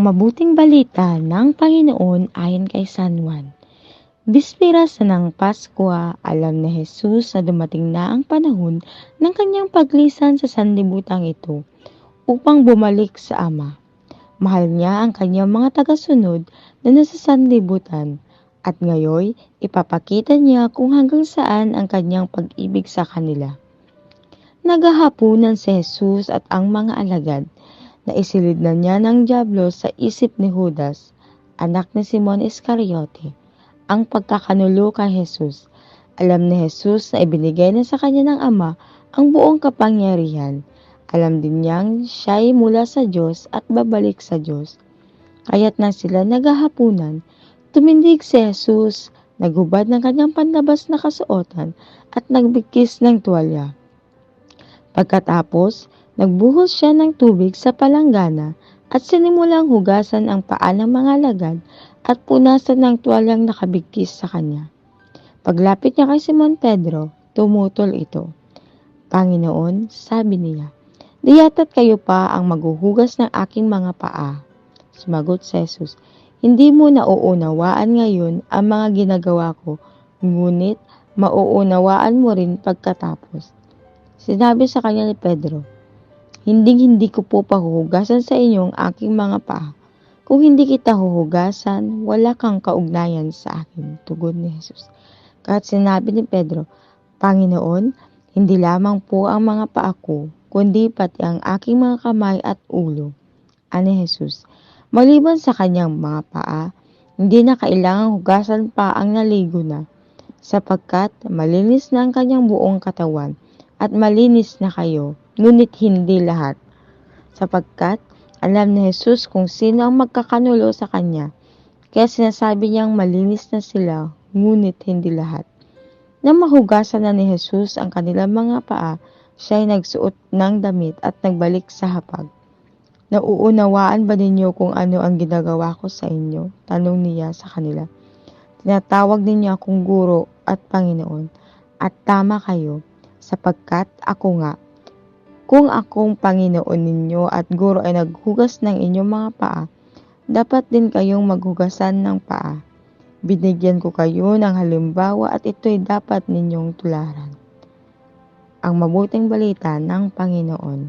mabuting balita ng Panginoon ayon kay San Juan. Bispera ng Pasko, alam ni Jesus na dumating na ang panahon ng kanyang paglisan sa sanlibutan ito upang bumalik sa Ama. Mahal niya ang kanyang mga tagasunod na nasa sanlibutan at ngayon ipapakita niya kung hanggang saan ang kanyang pag-ibig sa kanila. Naghahapunan si Jesus at ang mga alagad. Naisilid na niya ng dyablo sa isip ni Judas, anak ni Simon Iscariote, ang pagkakanulo kay Jesus. Alam ni Jesus na ibinigay na sa kanya ng Ama ang buong kapangyarihan. Alam din niyang siya'y mula sa Diyos at babalik sa Diyos. Kaya't na sila naghahapunan, tumindig si Jesus, naghubad ng kanyang panlabas na kasuotan at nagbigkis ng tuwalya. Pagkatapos, nagbuhos siya ng tubig sa palanggana at sinimulang hugasan ang paa ng mga alagad at punasan ng tuwalyang nakabigkis sa kanya. Paglapit niya kay Simon Pedro, tumutol ito. Panginoon, sabi niya, di yata't kayo pa ang maghuhugas ng aking mga paa. Sumagot si Jesus, hindi mo nauunawaan ngayon ang mga ginagawa ko, ngunit mauunawaan mo rin pagkatapos. Sinabi sa kanya ni Pedro, hindi ko po pahuhugasan sa inyong aking mga paa. Kung hindi kita huhugasan, wala kang kaugnayan sa akin, tugon ni Jesus. Kahit sinabi ni Pedro, Panginoon, hindi lamang po ang mga paa ko, kundi pati ang aking mga kamay at ulo. Ani Jesus, maliban sa kanyang mga paa, hindi na kailangang hugasan pa ang naligo na, sapagkat malinis na ang kanyang buong katawan, at malinis na kayo, ngunit hindi lahat. Sapagkat alam ni Jesus kung sino ang magkakanulo sa kanya, kaya sinasabi niyang malinis na sila, ngunit hindi lahat. Nang mahugasan na ni Jesus ang kanilang mga paa, siya ay nagsuot ng damit at nagbalik sa hapag. Nauunawaan ba ninyo kung ano ang ginagawa ko sa inyo? Tanong niya sa kanila. Tinatawag ninyo akong guro at Panginoon, at tama kayo, sapagkat ako nga. Kung akong Panginoon ninyo at guro ay naghugas ng inyong mga paa, dapat din kayong maghugasan ng paa. Binigyan ko kayo ng halimbawa at ito'y dapat ninyong tularan. Ang mabuting balita ng Panginoon.